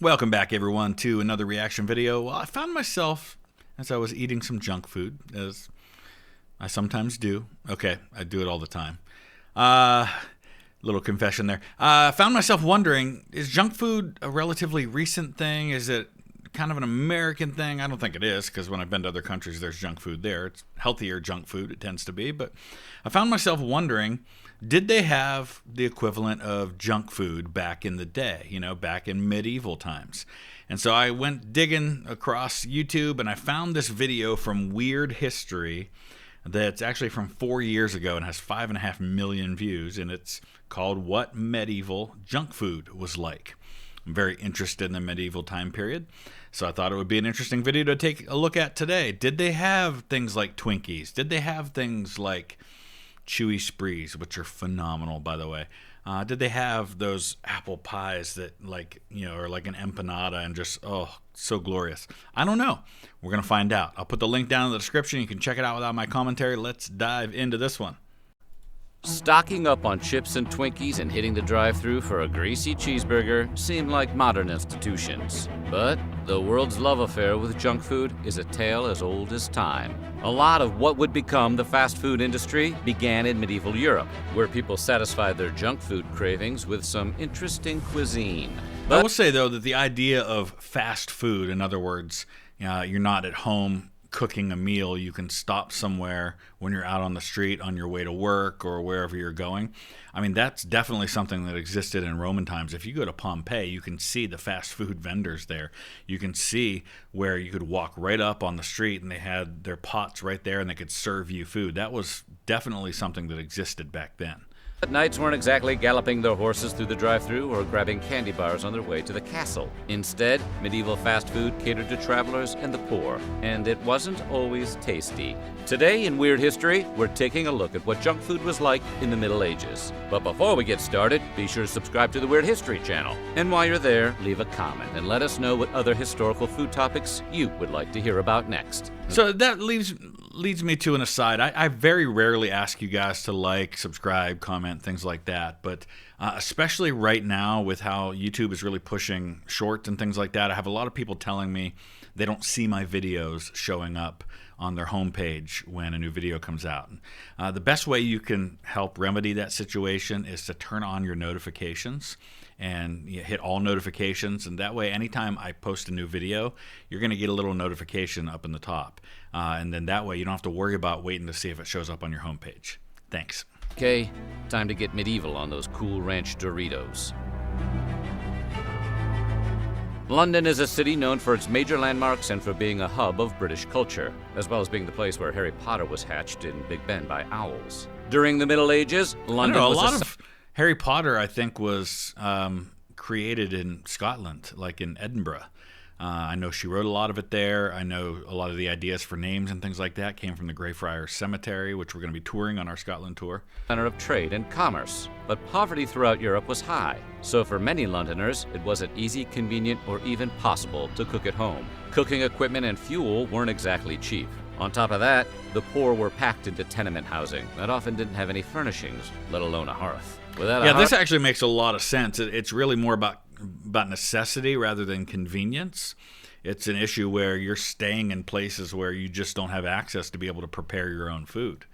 Welcome back, everyone, to another reaction video. Well, I found myself, as I was eating some junk food, as I sometimes do. Okay, I do it all the time. Little confession there. I found myself wondering, is junk food a relatively recent thing? Is it kind of an American thing? I don't think it is, because when I've been to other countries, there's junk food there. It's healthier junk food, it tends to be. But I found myself wondering, did they have the equivalent of junk food back in the day, back in medieval times? And so I went digging across YouTube, and I found this video from Weird History that's actually from 4 years ago and has 5.5 million views, and it's called What Medieval Junk Food Was Like. I'm very interested in the medieval time period, so I thought it would be an interesting video to take a look at today. Did they have things like Twinkies? Did they have things like Chewy Sprees, which are phenomenal, by the way? Did they have those apple pies that are like an empanada and just, oh, so glorious? I don't know. We're going to find out. I'll put the link down in the description. You can check it out without my commentary. Let's dive into this one. Stocking up on chips and Twinkies and hitting the drive-thru for a greasy cheeseburger seem like modern institutions. But the world's love affair with junk food is a tale as old as time. A lot of what would become the fast food industry began in medieval Europe, where people satisfied their junk food cravings with some interesting cuisine. I will say, though, that the idea of fast food, in other words, you're not at home cooking a meal, you can stop somewhere when you're out on the street on your way to work or wherever you're going. I mean, that's definitely something that existed in Roman times. If you go to Pompeii, you can see the fast food vendors there. You can see where you could walk right up on the street and they had their pots right there and they could serve you food. That was definitely something that existed back then. But knights weren't exactly galloping their horses through the drive-thru or grabbing candy bars on their way to the castle. Instead, medieval fast food catered to travelers and the poor, and it wasn't always tasty. Today in Weird History, we're taking a look at what junk food was like in the Middle Ages. But before we get started, be sure to subscribe to the Weird History channel. And while you're there, leave a comment and let us know what other historical food topics you would like to hear about next. So that leads me to an aside. I very rarely ask you guys to like, subscribe, comment, things like that. But especially right now with how YouTube is really pushing shorts and things like that, I have a lot of people telling me they don't see my videos showing up on their homepage when a new video comes out. The best way you can help remedy that situation is to turn on your notifications and hit all notifications, and that way anytime I post a new video, you're going to get a little notification up in the top, and then that way you don't have to worry about waiting to see if it shows up on your homepage. Thanks. Okay, time to get medieval on those Cool Ranch Doritos. London is a city known for its major landmarks and for being a hub of British culture, as well as being the place where Harry Potter was hatched in Big Ben by owls. During the Middle Ages, London was a lot of Harry Potter, I think, was created in Scotland, like in Edinburgh. I know she wrote a lot of it there. I know a lot of the ideas for names and things like that came from the Greyfriars Cemetery, which we're going to be touring on our Scotland tour. Center of trade and commerce, but poverty throughout Europe was high. So for many Londoners, it wasn't easy, convenient, or even possible to cook at home. Cooking equipment and fuel weren't exactly cheap. On top of that, the poor were packed into tenement housing that often didn't have any furnishings, let alone a hearth. This actually makes a lot of sense. It's really more about necessity rather than convenience. It's an issue where you're staying in places where you just don't have access to be able to prepare your own food.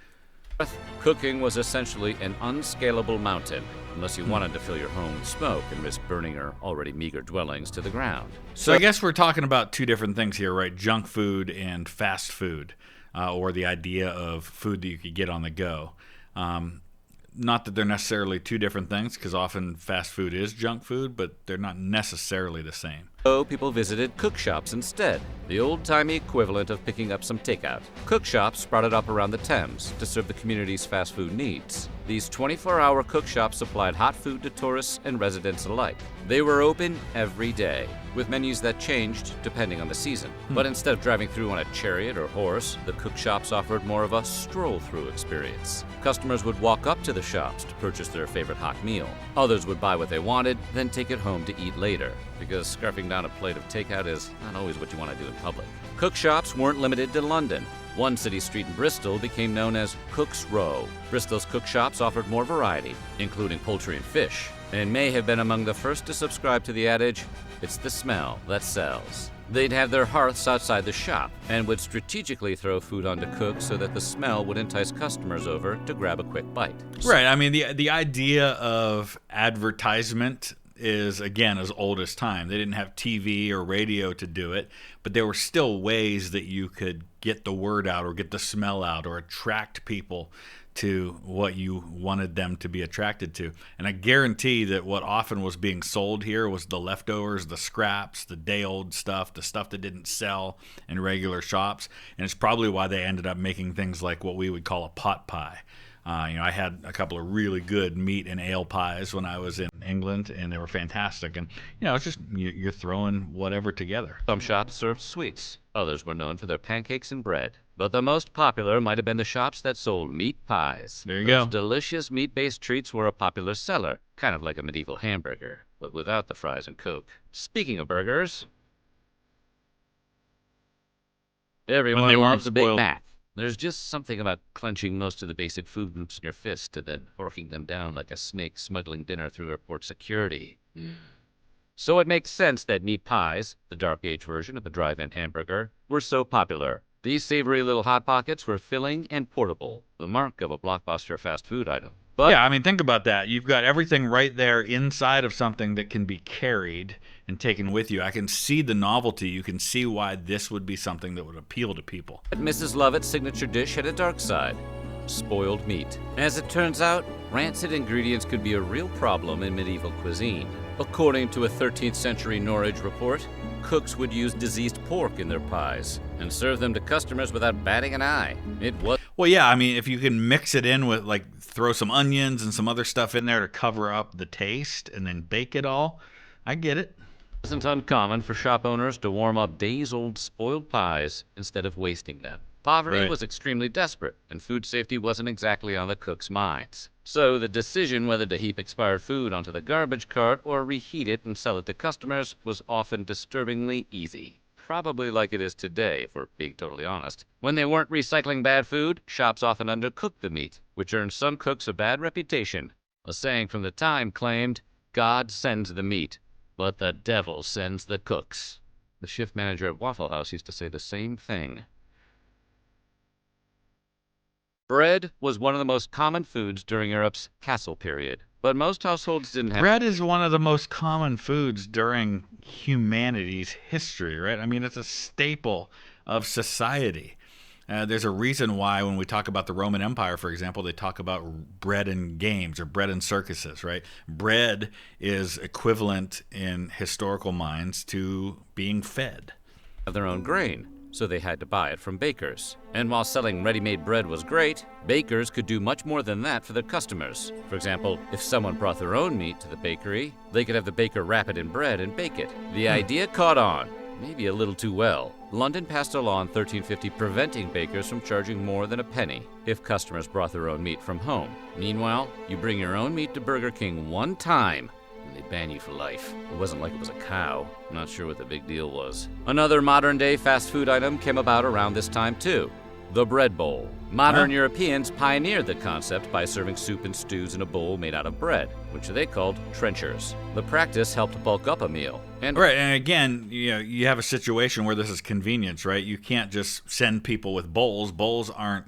Cooking was essentially an unscalable mountain, unless you wanted to fill your home with smoke and risk burning your already meager dwellings to the ground. So I guess we're talking about two different things here, right? Junk food and fast food, or the idea of food that you could get on the go. Not that they're necessarily two different things, because often fast food is junk food, but they're not necessarily the same. So people visited cook shops instead, the old-timey equivalent of picking up some takeout. Cook shops sprouted up around the Thames to serve the community's fast food needs. These 24-hour cook shops supplied hot food to tourists and residents alike. They were open every day, with menus that changed depending on the season. But instead of driving through on a chariot or horse, the cook shops offered more of a stroll-through experience. Customers would walk up to the shops to purchase their favorite hot meal. Others would buy what they wanted, then take it home to eat later. because scarfing down a plate of takeout is not always what you want to do in public. Cook shops weren't limited to London. One city street in Bristol became known as Cook's Row. Bristol's cook shops offered more variety, including poultry and fish, and may have been among the first to subscribe to the adage, "It's the smell that sells." They'd have their hearths outside the shop and would strategically throw food onto cooks so that the smell would entice customers over to grab a quick bite. Right. I mean, the idea of advertisement is, again, as old as time. They didn't have TV or radio to do it, but there were still ways that you could get the word out or get the smell out or attract people to what you wanted them to be attracted to. And I guarantee that what often was being sold here was the leftovers, the scraps, the day-old stuff, the stuff that didn't sell in regular shops. And it's probably why they ended up making things like what we would call a pot pie. I had a couple of really good meat and ale pies when I was in England, and they were fantastic. And, it's just you're throwing whatever together. Some shops served sweets. Others were known for their pancakes and bread. But the most popular might have been the shops that sold meat pies. There you go. Those delicious meat-based treats were a popular seller, kind of like a medieval hamburger, but without the fries and Coke. Speaking of burgers, everyone loves a Big Mac. There's just something about clenching most of the basic food groups in your fist and then forking them down like a snake smuggling dinner through airport security. So it makes sense that meat pies, the dark age version of the drive-in hamburger, were so popular. These savory little Hot Pockets were filling and portable, the mark of a blockbuster fast food item. But yeah, I mean, think about that. You've got everything right there inside of something that can be carried and taken with you. I can see the novelty. You can see why this would be something that would appeal to people. Mrs. Lovett's signature dish had a dark side: spoiled meat. As it turns out, rancid ingredients could be a real problem in medieval cuisine. According to a 13th century Norwich report, cooks would use diseased pork in their pies and serve them to customers without batting an eye. Well, yeah, I mean, if you can mix it in with, throw some onions and some other stuff in there to cover up the taste and then bake it all, I get it. It wasn't uncommon for shop owners to warm up days-old spoiled pies instead of wasting them. Poverty was extremely desperate, and food safety wasn't exactly on the cooks' minds. So the decision whether to heap expired food onto the garbage cart or reheat it and sell it to customers was often disturbingly easy. Probably like it is today, if we're being totally honest. When they weren't recycling bad food, shops often undercooked the meat, which earned some cooks a bad reputation. A saying from the time claimed, "God sends the meat, but the devil sends the cooks." The shift manager at Waffle House used to say the same thing. Bread was one of the most common foods during Europe's Castle period, but most households didn't have... Bread is one of the most common foods during humanity's history, right? I mean, it's a staple of society. There's a reason why when we talk about the Roman Empire, for example, they talk about bread in games or bread in circuses, right? Bread is equivalent in historical minds to being fed. ...of their own grain, so they had to buy it from bakers. And while selling ready-made bread was great, bakers could do much more than that for their customers. For example, if someone brought their own meat to the bakery, they could have the baker wrap it in bread and bake it. The idea caught on, maybe a little too well. London passed a law in 1350 preventing bakers from charging more than a penny if customers brought their own meat from home. Meanwhile, you bring your own meat to Burger King one time, and they ban you for life. It wasn't like it was a cow. I'm not sure what the big deal was. Another modern-day fast food item came about around this time, too. The bread bowl. Modern Europeans pioneered the concept by serving soup and stews in a bowl made out of bread, which they called trenchers. The practice helped bulk up a meal. And again, you have a situation where this is convenience, right? You can't just send people with bowls. Bowls aren't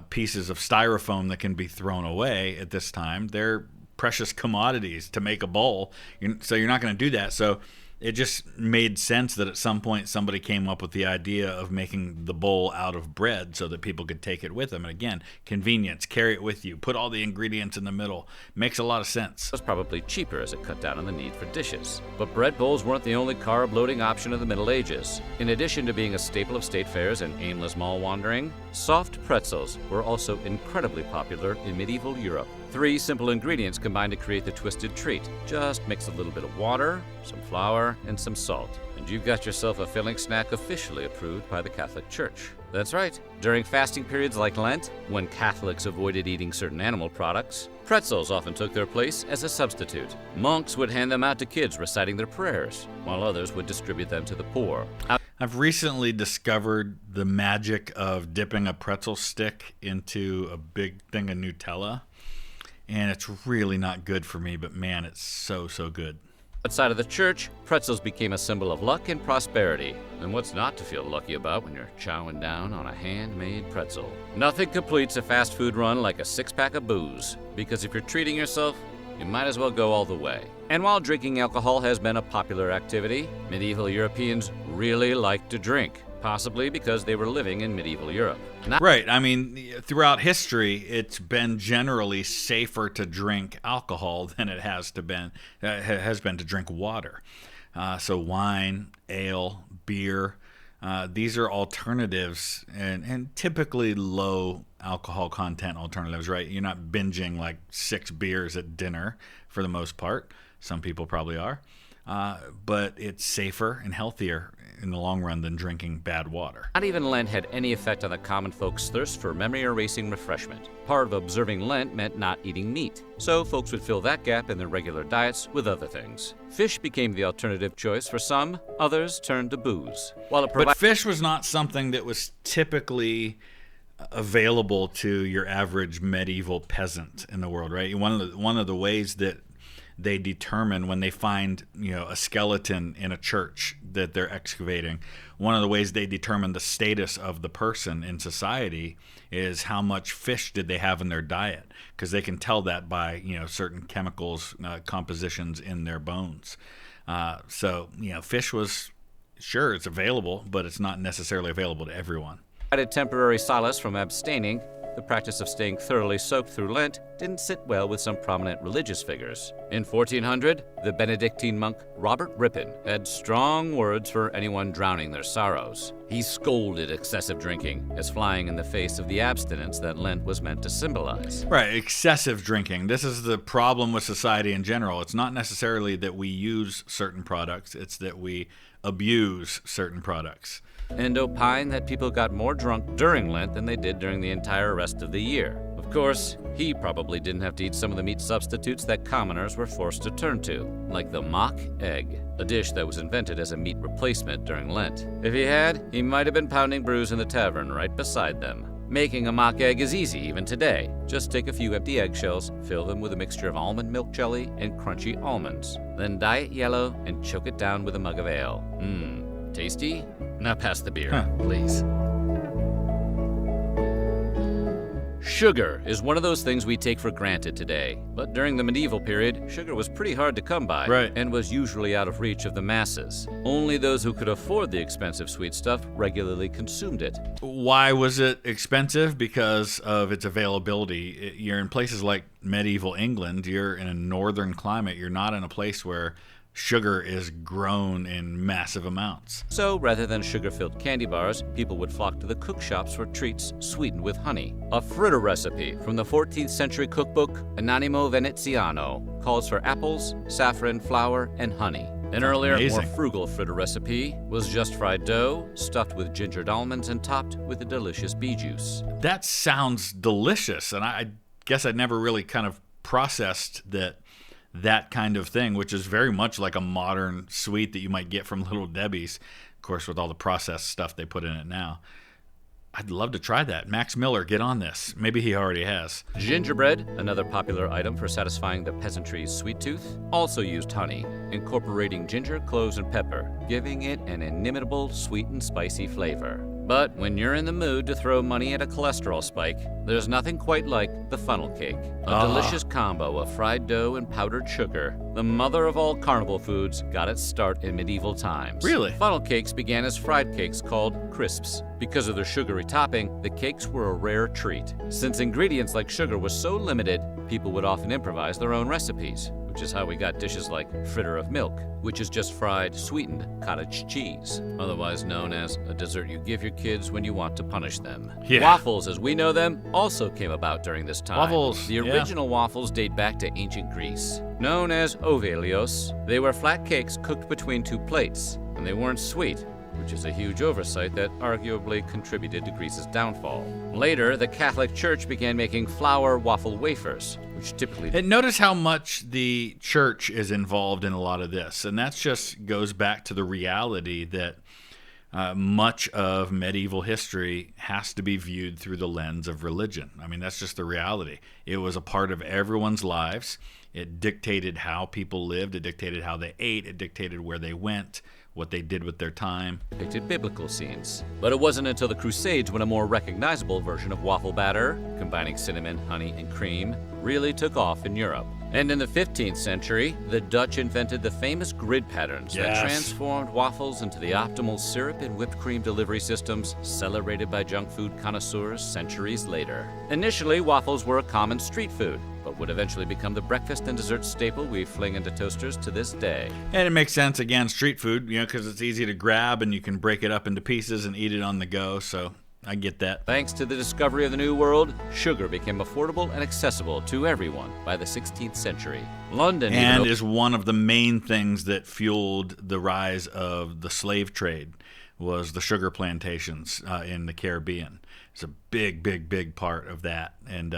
pieces of styrofoam that can be thrown away at this time. They're precious commodities to make a bowl, so you're not going to do that. So it just made sense that at some point somebody came up with the idea of making the bowl out of bread so that people could take it with them. And again, convenience, carry it with you, put all the ingredients in the middle. Makes a lot of sense. It was probably cheaper as it cut down on the need for dishes. But bread bowls weren't the only carb-loading option of the Middle Ages. In addition to being a staple of state fairs and aimless mall wandering, soft pretzels were also incredibly popular in medieval Europe. 3 simple ingredients combine to create the twisted treat. Just mix a little bit of water, some flour, and some salt, and you've got yourself a filling snack officially approved by the Catholic Church. That's right. During fasting periods like Lent, when Catholics avoided eating certain animal products, pretzels often took their place as a substitute. Monks would hand them out to kids reciting their prayers, while others would distribute them to the poor. I've recently discovered the magic of dipping a pretzel stick into a big thing of Nutella, and it's really not good for me, but man, it's so good. Outside of the church, pretzels became a symbol of luck and prosperity. And what's not to feel lucky about when you're chowing down on a handmade pretzel? Nothing completes a fast food run like a 6-pack of booze, because if you're treating yourself, you might as well go all the way. And while drinking alcohol has been a popular activity, medieval Europeans really liked to drink, possibly because they were living in medieval Europe. Right. I mean, throughout history, it's been generally safer to drink alcohol than it has been to drink water. So wine, ale, beer, these are alternatives, and typically low alcohol content alternatives, right? You're not binging like 6 beers at dinner for the most part. Some people probably are. But it's safer and healthier in the long run than drinking bad water. Not even Lent had any effect on the common folks' thirst for memory-erasing refreshment. Part of observing Lent meant not eating meat, so folks would fill that gap in their regular diets with other things. Fish became the alternative choice for some, others turned to booze. But fish was not something that was typically available to your average medieval peasant in the world, right? One of the ways that they determine when they find, a skeleton in a church that they're excavating, one of the ways they determine the status of the person in society is how much fish did they have in their diet, because they can tell that by, certain chemicals, compositions in their bones. So fish was, sure, it's available, but it's not necessarily available to everyone. Provided temporary solace from abstaining, the practice of staying thoroughly soaked through Lent didn't sit well with some prominent religious figures. In 1400, the Benedictine monk Robert Ripon had strong words for anyone drowning their sorrows. He scolded excessive drinking as flying in the face of the abstinence that Lent was meant to symbolize. Right, excessive drinking. This is the problem with society in general. It's not necessarily that we use certain products, it's that we abuse certain products. And opined that people got more drunk during Lent than they did during the entire rest of the year. Of course, he probably didn't have to eat some of the meat substitutes that commoners were forced to turn to, like the mock egg, a dish that was invented as a meat replacement during Lent. If he had, he might have been pounding brews in the tavern right beside them. Making a mock egg is easy even today. Just take a few empty eggshells, fill them with a mixture of almond milk jelly and crunchy almonds, then dye it yellow and choke it down with a mug of ale. Tasty? Now pass the beer, please. Sugar is one of those things we take for granted today. But during the medieval period, sugar was pretty hard to come by, right, and was usually out of reach of the masses. Only those who could afford the expensive sweet stuff regularly consumed it. Why was it expensive? Because of its availability. You're in places like medieval England, you're in a northern climate, you're not in a place where sugar is grown in massive amounts. So rather than sugar-filled candy bars, people would flock to the cook shops for treats sweetened with honey. A fritter recipe from the 14th century cookbook Anonimo Veneziano calls for apples, saffron, flour, and honey. An earlier, more frugal fritter recipe was just fried dough, stuffed with gingered almonds and topped with a delicious bee juice. That sounds delicious, and I guess I'd never really kind of processed that kind of thing, which is very much like a modern sweet that you might get from Little Debbie's, of course, with all the processed stuff they put in it now. I'd love to try that. Max Miller, get on this. Maybe he already has. Gingerbread, another popular item for satisfying the peasantry's sweet tooth, also used honey, incorporating ginger, cloves, and pepper, giving it an inimitable sweet and spicy flavor. But when you're in the mood to throw money at a cholesterol spike, there's nothing quite like the funnel cake. A delicious combo of fried dough and powdered sugar. The mother of all carnival foods got its start in medieval times. Really? Funnel cakes began as fried cakes called crisps. Because of their sugary topping, the cakes were a rare treat. Since ingredients like sugar was so limited, people would often improvise their own recipes, which is how we got dishes like fritter of milk, which is just fried, sweetened cottage cheese, otherwise known as a dessert you give your kids when you want to punish them. Yeah. Waffles, as we know them, also came about during this time. Waffles, The yeah. original waffles date back to ancient Greece. Known as ovelios, they were flat cakes cooked between two plates, and they weren't sweet, which is a huge oversight that arguably contributed to Greece's downfall. Later, the Catholic Church began making flour waffle wafers, which typically... And notice how much the church is involved in a lot of this, and that just goes back to the reality that much of medieval history has to be viewed through the lens of religion. I mean, that's just the reality. It was a part of everyone's lives. It dictated how people lived. It dictated how they ate. It dictated where they went, what they did with their time. depicted biblical scenes. But it wasn't until the Crusades when a more recognizable version of waffle batter, combining cinnamon, honey, and cream, really took off in Europe. And in the 15th century, the Dutch invented the famous grid patterns that Yes. transformed waffles into the optimal syrup and whipped cream delivery systems celebrated by junk food connoisseurs centuries later. Initially, waffles were a common street food, but would eventually become the breakfast and dessert staple we fling into toasters to this day. And it makes sense, again, street food, because it's easy to grab and you can break it up into pieces and eat it on the go, so I get that. Thanks to the discovery of the New World, sugar became affordable and accessible to everyone by the 16th century. London And even is one of the main things that fueled the rise of the slave trade was the sugar plantations in the Caribbean. It's a big, big, big part of that, and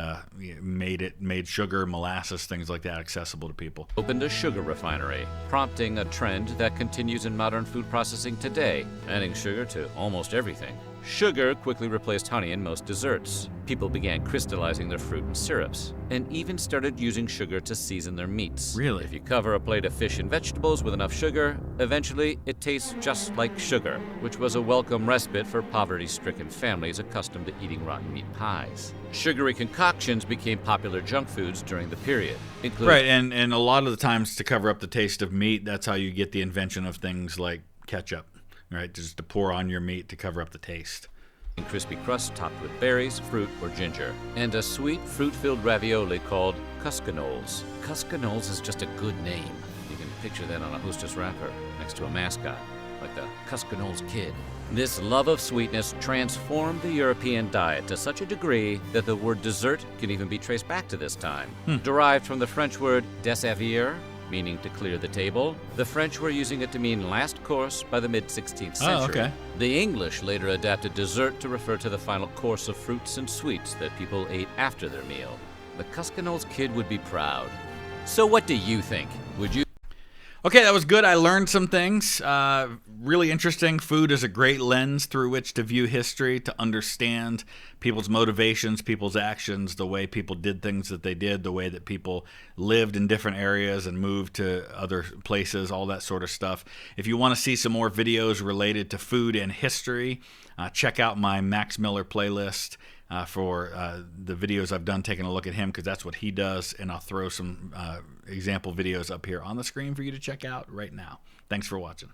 made sugar, molasses, things like that accessible to people. opened a sugar refinery, prompting a trend that continues in modern food processing today, adding sugar to almost everything. Sugar quickly replaced honey in most desserts. People began crystallizing their fruit in syrups, and even started using sugar to season their meats. Really? If you cover a plate of fish and vegetables with enough sugar, eventually it tastes just like sugar, which was a welcome respite for poverty-stricken families accustomed to eating rotten meat pies. Sugary concoctions became popular junk foods during the period, including Right, and a lot of the times to cover up the taste of meat, that's how you get the invention of things like ketchup, right? Just to pour on your meat to cover up the taste. crispy crust topped with berries, fruit, or ginger, and a sweet fruit-filled ravioli called cuscanoles. Cuscanoles is just a good name. You can picture that on a Hostess wrapper next to a mascot, like the Cuscanoles Kid. This love of sweetness transformed the European diet to such a degree that the word dessert can even be traced back to this time. Derived from the French word desservir, meaning to clear the table, the French were using it to mean last course by the mid-16th century. okay. The English later adapted dessert to refer to the final course of fruits and sweets that people ate after their meal. The Cuscanoles Kid would be proud. So what do you think? Would you? Okay, that was good. I learned some things. Really interesting. Food is a great lens through which to view history, to understand people's motivations, people's actions, the way people did things that they did, the way that people lived in different areas and moved to other places, all that sort of stuff. If you want to see some more videos related to food and history, check out my Max Miller playlist for the videos I've done taking a look at him, because that's what he does, and I'll throw some example videos up here on the screen for you to check out right now. Thanks for watching.